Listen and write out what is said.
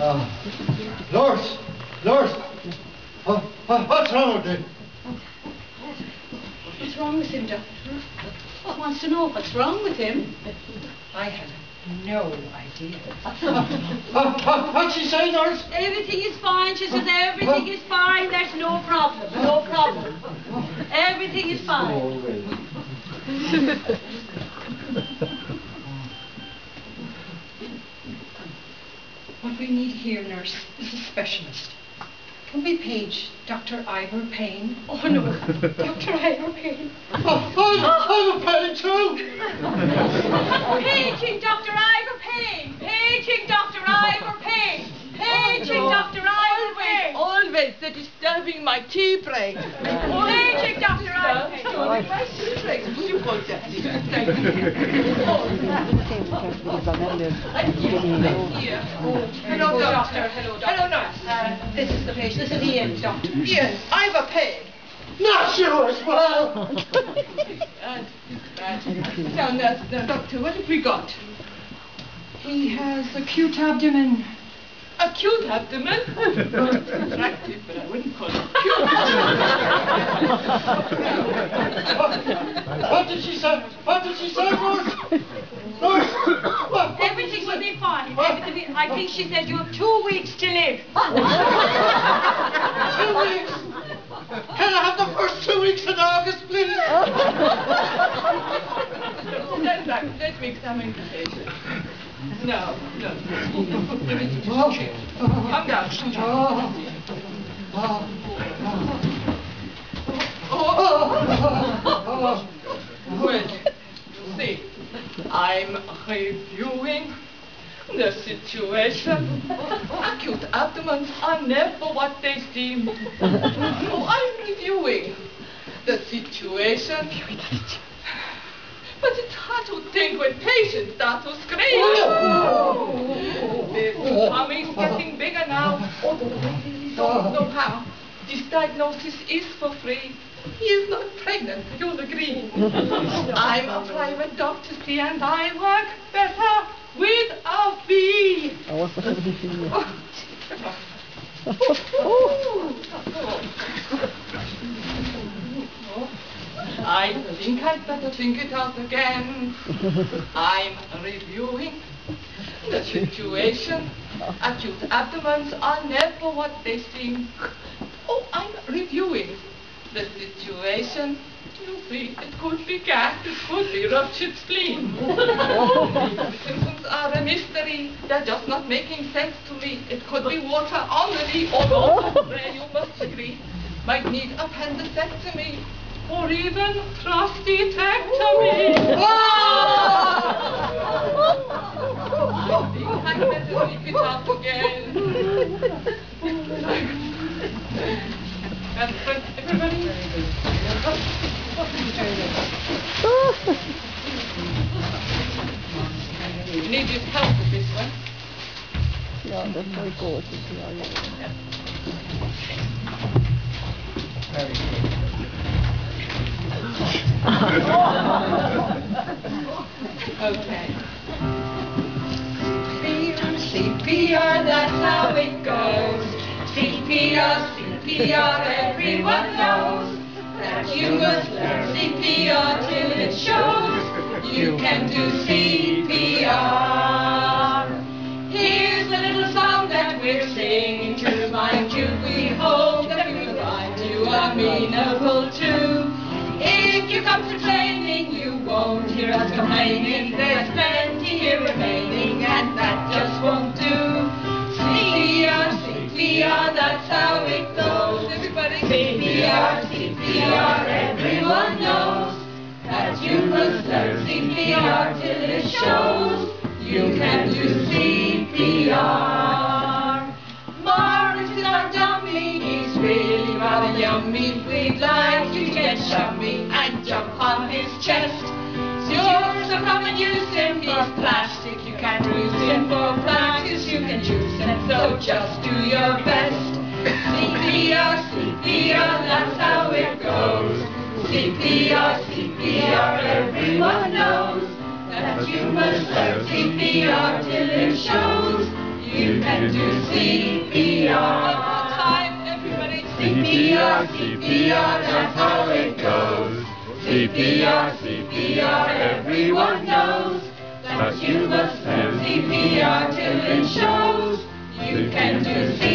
Nurse! Nurse! What's wrong with him? What's wrong with him, Doctor? Who wants to know what's wrong with him? I have no idea. What's she say, nurse? Everything is fine. She says everything is fine. There's no problem. No problem. Everything is fine. What we need here, nurse, is a specialist. Can we page Dr. Ivor Payne? Oh, no. Dr. Ivor Payne. I'm a pain too. Paging Dr. Ivor Payne. Paging Dr. Ivor Payne. Paging Dr. Ivor Payne. Always, they're disturbing my tea break. Paging Dr. Ivor Payne. Disturbing my tea break. Would you put that here? Thank you. Hello, doctor. Hello, doctor. Hello, nurse. This is the patient. This is Ian, doctor. Ian, Ivor Payne. Not you as well. Now, nurse, doctor, what have we got? He has acute abdomen. Acute abdomen? Attractive, but I wouldn't call it acute. What did she say? What did she say, nurse? Nurse! Everything will be fine. Everything I think she said you have 2 weeks to live. 2 weeks? Can I have the first 2 weeks in August, please? Stand back. Let me examine the patient. No. Calm down. Well, you see, I'm reviewing the situation. Acute abdomens are never what they seem. So I'm reviewing the situation. But it's hard to think when patients start to scream. The tummy's getting bigger now. Although I really don't know how. This diagnosis is for free. He is not pregnant, you'll agree. I'm a private doctor, see, and I work better with a fee. I think I'd better think it out again. I'm reviewing the situation. Acute abdomens are never what they seem. Oh, I'm reviewing the situation. You see, it could be gas, it could be ruptured spleen. The symptoms are a mystery. They're just not making sense to me. It could be water on the knee, although there you must agree. Might need appendectomy. Or even prostatectomy. I think I'd better sleep it out again. And everybody? You need his help with this one. Ja, dat zou ik ook. Okay. CPR, that's how it goes. CPR, CPR, everyone knows that you must learn CPR till it shows you can do CPR. Here's a little song that we're singing to remind you. We hope that we will find you amenable to. If you come to training, you won't hear us complaining. There's plenty here remaining, and that just won't do. CPR, CPR, that's how it goes. Everybody, CPR, CPR, everyone knows that you must learn CPR till it shows you can do CPR. Morris is our dummy, he's really rather yummy. We'd like you to get chummy and jump on his chest. So come and use him, he's plastic, you can't lose him. For practice you can choose him, so just do your best. CPR, CPR, that's how it goes. CPR, CPR, everyone knows that you must learn CPR till it shows you can can do CPR. One more time, everybody. CPR, CPR, that's how it goes. CPR, CPR, everyone knows that you must do CPR till it shows. You can do CPR.